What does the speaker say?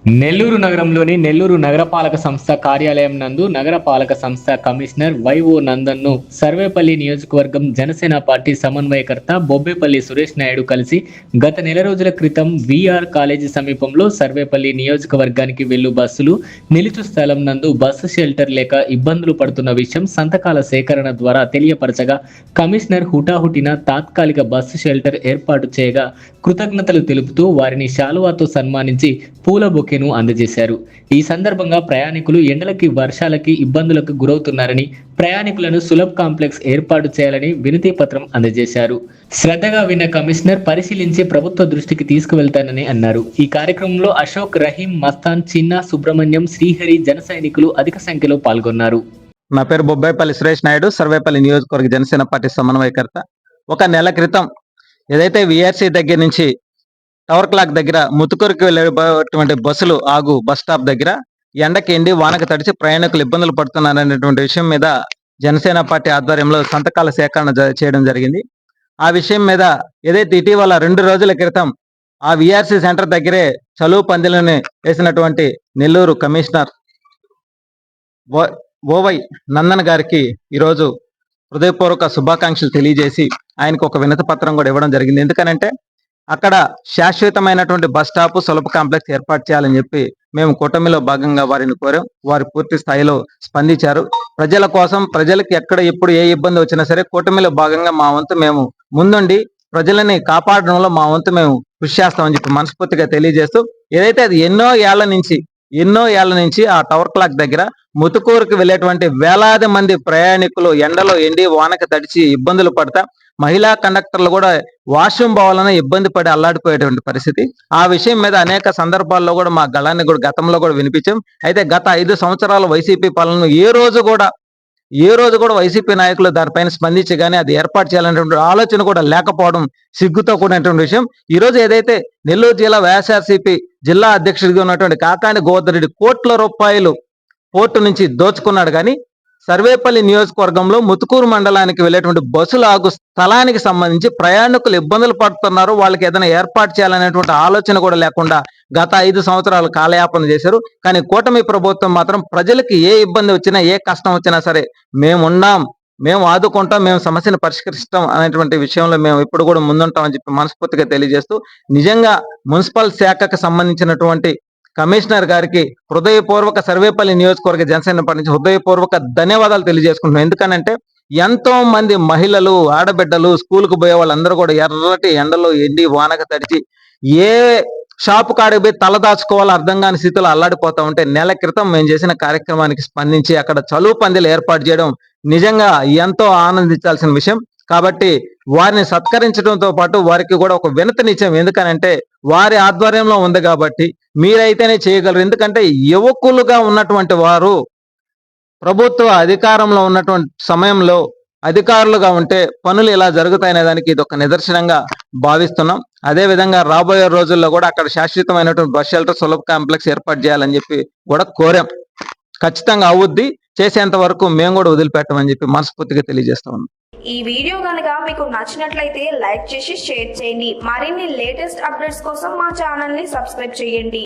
నెల్లూరు నగరంలోని నెల్లూరు నగరపాలక సంస్థ కార్యాలయం నందు నగరపాలక సంస్థ కమిషనర్ వైఓ నందన్ను సర్వేపల్లి నియోజకవర్గం జనసేన పార్టీ సమన్వయకర్త బొబ్బేపల్లి సురేష్ నాయుడు కలిసి గత నెల రోజుల క్రితం విఆర్ కాలేజీ సమీపంలో సర్వేపల్లి నియోజకవర్గానికి వెళ్ళు బస్సులు నిలుచు స్థలం నందు బస్సు షెల్టర్ లేక ఇబ్బందులు పడుతున్న విషయం సంతకాల సేకరణ ద్వారా తెలియపరచగా కమిషనర్ హుటాహుటిన తాత్కాలిక బస్సు షెల్టర్ ఏర్పాటు చేయగా కృతజ్ఞతలు తెలుపుతూ వారిని శాలువాతో సన్మానించి పూల బొకేను అందజేశారు. ఈ సందర్భంగా ప్రయాణికులు ఎండలకి వర్షాలకి ఇబ్బందులకు గురవుతున్నారని ప్రయాణికులను సులభ్ కాంప్లెక్స్ ఏర్పాటు చేయాలని వినతి పత్రం అందజేశారు. శ్రద్ధగా విన్న కమిషనర్ పరిశీలించి ప్రభుత్వ దృష్టికి తీసుకువెళ్తానని అన్నారు. ఈ కార్యక్రమంలో అశోక్, రహీం, మస్తాన్, చిన్న, సుబ్రహ్మణ్యం, శ్రీహరి, జన సైనికులు అధిక సంఖ్యలో పాల్గొన్నారు. నా పేరు బొబ్బేపల్లి సురేష్ నాయుడు, సర్వేపల్లి నియోజకవర్గ జనసేన పార్టీ సమన్వయకర్త. ఒక నెల క్రితం ఏదైతే విఆర్సీ దగ్గర నుంచి టవర్ క్లాక్ దగ్గర ముతుకూరుకి వెళ్ళేటువంటి బస్సులు ఆగు బస్ స్టాప్ దగ్గర ఎండకి ఎండి వానకు తడిచి ప్రయాణికులు ఇబ్బందులు పడుతున్నారనేటువంటి విషయం మీద జనసేన పార్టీ ఆధ్వర్యంలో సంతకాల సేకరణ చేయడం జరిగింది. ఆ విషయం మీద ఏదైతే ఇటీవల 2 రోజుల క్రితం ఆ విఆర్సీ సెంటర్ దగ్గరే చలువు పందిలని వేసినటువంటి నెల్లూరు కమిషనర్ ఓవై నందన్ గారికి ఈరోజు హృదయపూర్వక శుభాకాంక్షలు తెలియజేసి ఆయనకు ఒక వినతి పత్రం కూడా ఇవ్వడం జరిగింది. ఎందుకనంటే అక్కడ శాశ్వతమైనటువంటి బస్ స్టాప్, సులభ కాంప్లెక్స్ ఏర్పాటు చేయాలని చెప్పి మేము కూటమిలో భాగంగా వారిని కోరాం. వారు పూర్తి స్థాయిలో స్పందించారు. ప్రజల కోసం, ప్రజలకు ఎక్కడ ఎప్పుడు ఏ ఇబ్బంది వచ్చినా సరే కూటమిలో భాగంగా మా వంతు మేము ముందుండి ప్రజలని కాపాడడంలో మా వంతు మేము కృషి చేస్తామని చెప్పి మనస్ఫూర్తిగా తెలియజేస్తూ, ఏదైతే అది ఎన్నో ఏళ్ల నుంచి ఆ టవర్ క్లాక్ దగ్గర ముతుకూరుకు వెళ్ళేటువంటి వేలాది మంది ప్రయాణికులు ఎండలో ఎండి వానకు తడిచి ఇబ్బందులు పడతా మహిళా కండక్టర్లు కూడా వాష్రూమ్ పోవాలన్నా ఇబ్బంది పడి అల్లాడిపోయేటువంటి పరిస్థితి. ఆ విషయం మీద అనేక సందర్భాల్లో కూడా మా గళాన్ని కూడా గతంలో కూడా వినిపించాం. అయితే గత 5 సంవత్సరాల వైసీపీ పాలన ఏ రోజు కూడా వైసీపీ నాయకులు దానిపైన స్పందించి కానీ అది ఏర్పాటు చేయాలనేటువంటి ఆలోచన కూడా లేకపోవడం సిగ్గుతో కూడినటువంటి విషయం. ఈ రోజు ఏదైతే నెల్లూరు జిల్లా వైఎస్ఆర్సీపీ జిల్లా అధ్యక్షుడిగా ఉన్నటువంటి కాకాని గోవర్ధన్ రెడ్డి కోట్ల రూపాయలు పోర్టు నుంచి దోచుకున్నాడు, కానీ సర్వేపల్లి నియోజకవర్గంలో ముతుకూరు మండలానికి వెళ్ళేటువంటి బస్సుల ఆగు స్థలానికి సంబంధించి ప్రయాణికులు ఇబ్బందులు పడుతున్నారు, వాళ్ళకి ఏదైనా ఏర్పాటు చేయాలనేటువంటి ఆలోచన కూడా లేకుండా గత 5 సంవత్సరాలు కాలయాపన చేశారు. కానీ కూటమి ప్రభుత్వం మాత్రం ప్రజలకి ఏ ఇబ్బంది వచ్చినా, ఏ కష్టం వచ్చినా సరే మేమున్నాం, మేము ఆదుకుంటాం, మేము సమస్యను పరిష్కరిస్తాం అనేటువంటి విషయంలో మేము ఇప్పుడు కూడా ముందుంటామని చెప్పి మనస్ఫూర్తిగా తెలియజేస్తూ, నిజంగా మున్సిపల్ శాఖకు సంబంధించినటువంటి కమిషనర్ గారికి హృదయపూర్వక సర్వేపల్లి నియోజకవర్గ జనసేన పార్టీ నుంచి హృదయపూర్వక ధన్యవాదాలు తెలియజేసుకుంటున్నాం. ఎందుకనంటే ఎంతో మంది మహిళలు, ఆడబిడ్డలు, స్కూల్కు పోయే వాళ్ళందరూ కూడా ఎర్రటి ఎండలో ఎండి వానక తడిచి ఏ షాపు కాడికి పోయి తలదాచుకోవాలో అర్థం కాని స్థితిలో అల్లాడిపోతా ఉంటే నెల క్రితం మేము చేసిన కార్యక్రమానికి స్పందించి అక్కడ చలువు పందిలు ఏర్పాటు చేయడం నిజంగా ఎంతో ఆనందించాల్సిన విషయం. కాబట్టి వారిని సత్కరించడంతో పాటు వారికి కూడా ఒక వినతినిచ్చాం. ఎందుకనంటే వారి ఆధ్వర్యంలో ఉంది కాబట్టి మీరైతేనే చేయగలరు. ఎందుకంటే యువకులుగా ఉన్నటువంటి వారు ప్రభుత్వ అధికారంలో ఉన్నటువంటి సమయంలో అధికారులుగా ఉంటే పనులు ఇలా జరుగుతాయనే దానికి ఇది ఒక నిదర్శనంగా భావిస్తున్నాం. అదే విధంగా రాబోయే రోజుల్లో కూడా అక్కడ శాశ్వతమైనటువంటి బస్ షెల్టర్, సులభ కాంప్లెక్స్ ఏర్పాటు చేయాలని చెప్పి కూడా కోరాం. ఖచ్చితంగా అవుద్ది, చేసేంత వరకు మేము కూడా వదిలిపెట్టమని చెప్పి మనస్ఫూర్తిగా తెలియజేస్తా ఉన్నాం. ఈ వీడియో కనుక మీకు నచ్చినట్లయితే లైక్ చేసి షేర్ చేయండి. మరిన్ని లేటెస్ట్ అప్డేట్స్ కోసం మా ఛానల్ ని సబ్స్క్రైబ్ చేయండి.